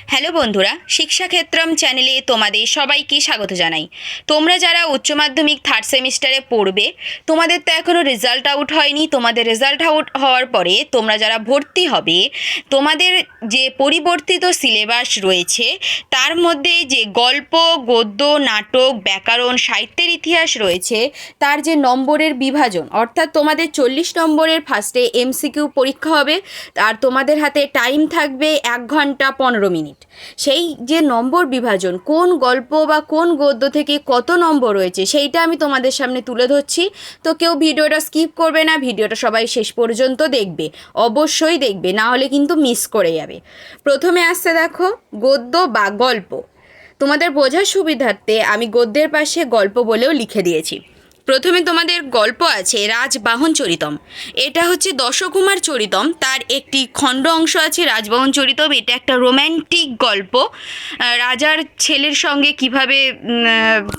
Hello বন্ধুরা, শিক্ষাক্ষেত্রম চ্যানেলে তোমাদের সবাইকে স্বাগত জানাই। তোমরা যারা উচ্চ মাধ্যমিক থার্ড সেমিস্টারে পড়বে, তোমাদের তো এখনও রেজাল্ট আউট হয়নি। তোমাদের রেজাল্ট আউট হওয়ার পরে তোমরা যারা ভর্তি হবে, তোমাদের যে পরিবর্তিত সিলেবাস রয়েছে তার মধ্যে যে গল্প, গদ্য, নাটক, ব্যাকরণ, সাহিত্যের ইতিহাস রয়েছে, তার যে নম্বরের বিভাজন, অর্থাৎ তোমাদের 40 নম্বরের ফার্স্টে এমসিকিউ পরীক্ষা হবে, আর তোমাদের হাতে টাইম থাকবে 1 ঘন্টা 15 মিনিট। সেই যে নম্বর বিভাজন, কোন গল্প বা কোন গদ্য থেকে কত নম্বর রয়েছে, সেইটা আমি তোমাদের সামনে তুলে ধরছি। তো কেউ ভিডিওটা স্কিপ করবে না, ভিডিওটা সবাই শেষ পর্যন্ত দেখবে, অবশ্যই দেখবে, না হলে কিন্তু মিস করে যাবে। প্রথমে আসছে দেখো গদ্য বা গল্প। তোমাদের বোঝার সুবিধার্থে আমি গদ্যের পাশে গল্প বলেও লিখে দিয়েছি। প্রথমে তোমাদের গল্প আছে রাজবাহন চরিতম। এটা হচ্ছে দশকুমার চরিতম, তার একটি খণ্ড অংশ আছে রাজবাহন চরিতম। এটা একটা রোম্যান্টিক গল্প। রাজার ছেলের সঙ্গে কিভাবে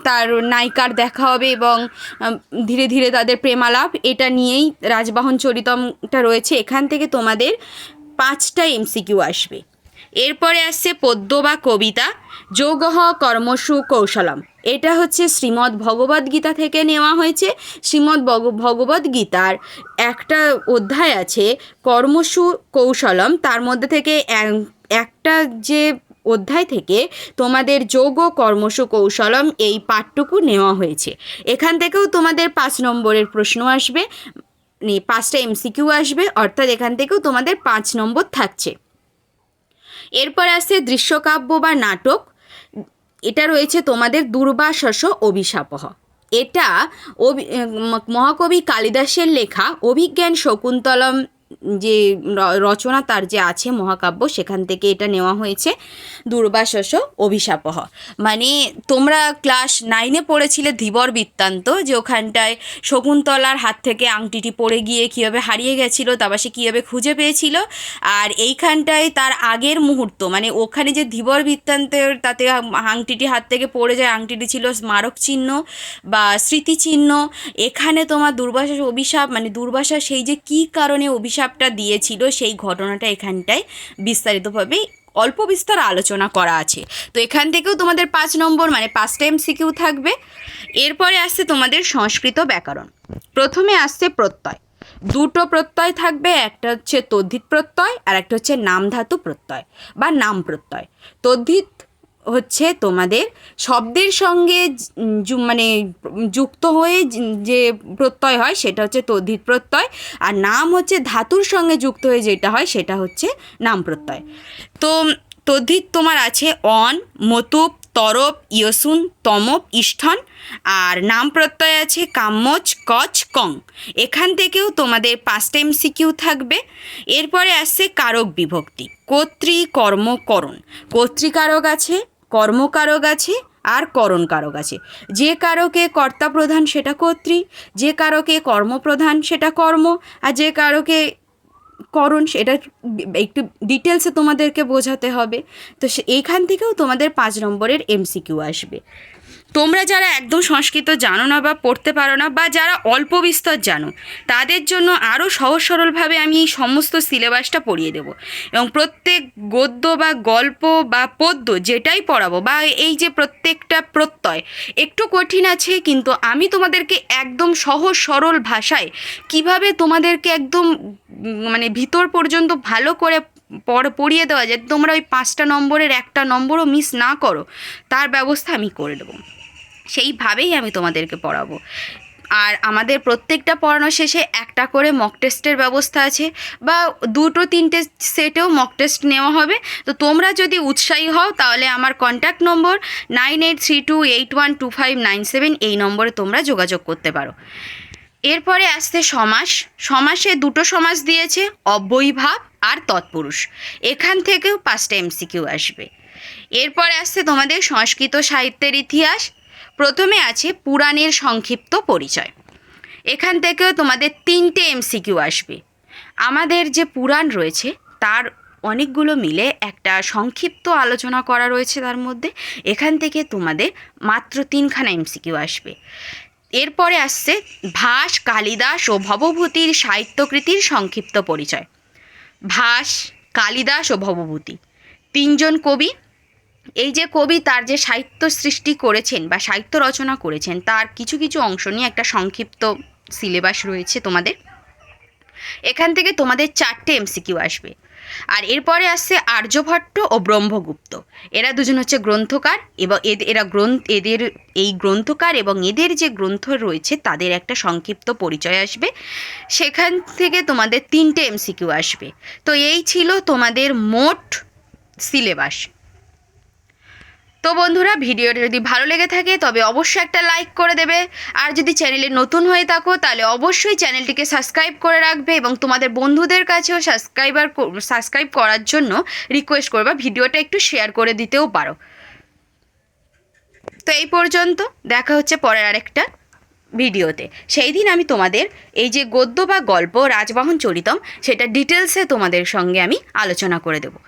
তার নায়িকার দেখা হবে এবং ধীরে ধীরে তাদের প্রেমালাপ, এটা নিয়েই রাজবাহন চরিতমটা রয়েছে। এখান থেকে তোমাদের 5টা এমসিকিউ আসবে। এরপরে আসছে পদ্য বা কবিতা। যোগঃ কর্মসু কৌশলম। এটা হচ্ছে শ্রীমদ্ ভগবদ্গীতা থেকে নেওয়া হয়েছে। শ্রীমদ্ ভগবদ্গীতার একটা অধ্যায় আছে কর্মসু কৌশলম, তার মধ্যে থেকে একটা যে অধ্যায় থেকে তোমাদের যোগ ও কর্মসু কৌশলম এই পাঠটুকু নেওয়া হয়েছে। এখান থেকেও তোমাদের 5 নম্বরের প্রশ্ন আসবে, 5টা এমসিকিউ আসবে, অর্থাৎ এখান থেকেও তোমাদের 5 নম্বর থাকছে। এরপর আসছে দৃশ্যকাব্য বা নাটক। এটা রয়েছে তোমাদের দুর্বাসস অভিশাপঃ। এটা মহাকবি কালিদাসের লেখা অভিজ্ঞান শকুন্তলম যে রচনা তার যে আছে মহাকাব্য, সেখান থেকে এটা নেওয়া হয়েছে দুর্বাসস অভিশাপঃ। মানে তোমরা ক্লাস 9-এ পড়েছিলে ধীবর বৃত্তান্ত, যে ওখানটায় শকুন্তলার হাত থেকে আংটিটি পড়ে গিয়ে কীভাবে হারিয়ে গেছিলো, তারপর সে কীভাবে খুঁজে পেয়েছিল। আর এইখানটায় তার আগের মুহূর্ত, মানে ওখানে যে ধীবর বৃত্তান্তের তাতে আংটিটি হাত থেকে পড়ে যায়, আংটিটি ছিল স্মারক চিহ্ন বা স্মৃতিচিহ্ন। এখানে তোমার দুর্বাসার অভিশাপ, মানে দুর্বাসা সেই যে কী কারণে অভিশাপটা দিয়েছিল, সেই ঘটনাটা এখানটায় বিস্তারিতভাবে অল্প বিস্তর আলোচনা করা আছে। তো এখান থেকেও তোমাদের 5 নম্বর, মানে 5টা এমসিকিউ থাকবে। এরপরে আসছে তোমাদের সংস্কৃত ব্যাকরণ। প্রথমে আসছে প্রত্যয়। 2টো প্রত্যয় থাকবে, একটা হচ্ছে তদ্ধিত প্রত্যয় আর একটা হচ্ছে নাম ধাতু প্রত্যয় বা নাম প্রত্যয়। তদ্ধিত হচ্ছে তোমাদের শব্দের সঙ্গে মানে যুক্ত হয়ে যে প্রত্যয় হয় সেটা হচ্ছে তদ্ধিত প্রত্যয়, আর নাম হচ্ছে ধাতুর সঙ্গে যুক্ত হয়ে যেটা হয় সেটা হচ্ছে নাম প্রত্যয়। তো তদ্ধিত তোমার আছে অন, মতুপ, তরপ, ইয়সুন, তমপ, ইষ্ঠন, আর নাম প্রত্যয় আছে কাম্মচ, কচ, কং। এখান থেকেও তোমাদের 5টা এমসিকিউ থাকবে। এরপরে আসছে কারক বিভক্তি। কর্তৃ, কর্ম, করণ। কর্তৃকারক আছে, কর্মকারক আছে, আর করণকারক আছে। যে কারকে কর্তা প্রধান সেটা কর্তৃ, যে কারকে কর্মপ্রধান সেটা কর্ম, আর যে কারকে করণ সেটা একটু ডিটেলসে তোমাদেরকে বোঝাতে হবে। তো এইখান থেকেও তোমাদের 5 নম্বরের এমসিকিউ আসবে। তোমরা যারা একদম সংস্কৃত জানো না বা পড়তে পারো না, বা যারা অল্প বিস্তর জানো, তাদের জন্য আরও সহজ সরলভাবে আমি এই সমস্ত সিলেবাসটা পড়িয়ে দেবো। এবং প্রত্যেক গদ্য বা গল্প বা পদ্য যেটাই পড়াবো, বা এই যে প্রত্যেকটা প্রত্যয় একটু কঠিন আছে, কিন্তু আমি তোমাদেরকে একদম সহজ সরল ভাষায় কিভাবে তোমাদেরকে একদম মানে ভিতর পর্যন্ত ভালো করে পড়িয়ে দেওয়া যায়, তোমরা ওই 5টা নম্বরের একটা নম্বরও মিস না করো, তার ব্যবস্থা আমি করে দেবো। সেইভাবেই আমি তোমাদেরকে পড়াবো। আর আমাদের প্রত্যেকটা পড়ানো শেষে একটা করে মক টেস্টের ব্যবস্থা আছে, বা 2-3টে সেটেও মক টেস্ট নেওয়া হবে। তো তোমরা যদি উৎসাহী হও তাহলে আমার কন্ট্যাক্ট নম্বর 9832812597 এই নম্বরে তোমরা যোগাযোগ করতে পারো। এরপরে আসছে সমাস। সমাসে 2টো সমাস দিয়েছে, অব্যয়ীভাব আর তৎপুরুষ। এখান থেকেও 5টা এমসিকিউ আসবে। এরপরে আসছে তোমাদের সংস্কৃত সাহিত্যের ইতিহাস। প্রথমে আছে পুরাণের সংক্ষিপ্ত পরিচয়। এখান থেকেও তোমাদের 3টে এমসিকিউ আসবে। আমাদের যে পুরাণ রয়েছে তার অনেকগুলো মিলে একটা সংক্ষিপ্ত আলোচনা করা রয়েছে তার মধ্যে, এখান থেকে তোমাদের মাত্র 3খানা এমসিকিউ আসবে। এরপরে আসছে ভাস, কালিদাস ও ভবভূতির সাহিত্যকৃতির সংক্ষিপ্ত পরিচয়। ভাস, কালিদাস ও ভবভূতি তিনজন কবি। এই যে কবি তার যে সাহিত্য সৃষ্টি করেছেন বা সাহিত্য রচনা করেছেন তার কিছু কিছু অংশ নিয়ে একটা সংক্ষিপ্ত সিলেবাস রয়েছে তোমাদের। এখান থেকে তোমাদের 4টে এমসিকিউ আসবে। আর এরপরে আসছে আর্যভট্ট ও ব্রহ্মগুপ্ত। এরা দুজন হচ্ছে গ্রন্থকার এবং এদের এই গ্রন্থকার এবং এদের যে গ্রন্থ রয়েছে তাদের একটা সংক্ষিপ্ত পরিচয় আসবে। সেখান থেকে তোমাদের 3টে এমসিকিউ আসবে। তো এই ছিল তোমাদের মোট সিলেবাস। তো বন্ধুরা, ভিডিওটা যদি ভালো লেগে থাকে তবে অবশ্যই একটা লাইক করে দেবে। আর যদি চ্যানেলে নতুন হয়ে থাকো তাহলে অবশ্যই চ্যানেলটিকে সাবস্ক্রাইব করে রাখবে এবং তোমাদের বন্ধুদের কাছেও সাবস্ক্রাইব করার জন্য রিকোয়েস্ট করবে। ভিডিওটা একটু শেয়ার করে দিতেও পারো। তো এই পর্যন্ত, দেখা হচ্ছে পরের আরেকটা ভিডিওতে। সেই দিন আমি তোমাদের এই যে গদ্য বা গল্প রাজবাহন চরিতম সেটা ডিটেলসে তোমাদের সঙ্গে আমি আলোচনা করে দেবো।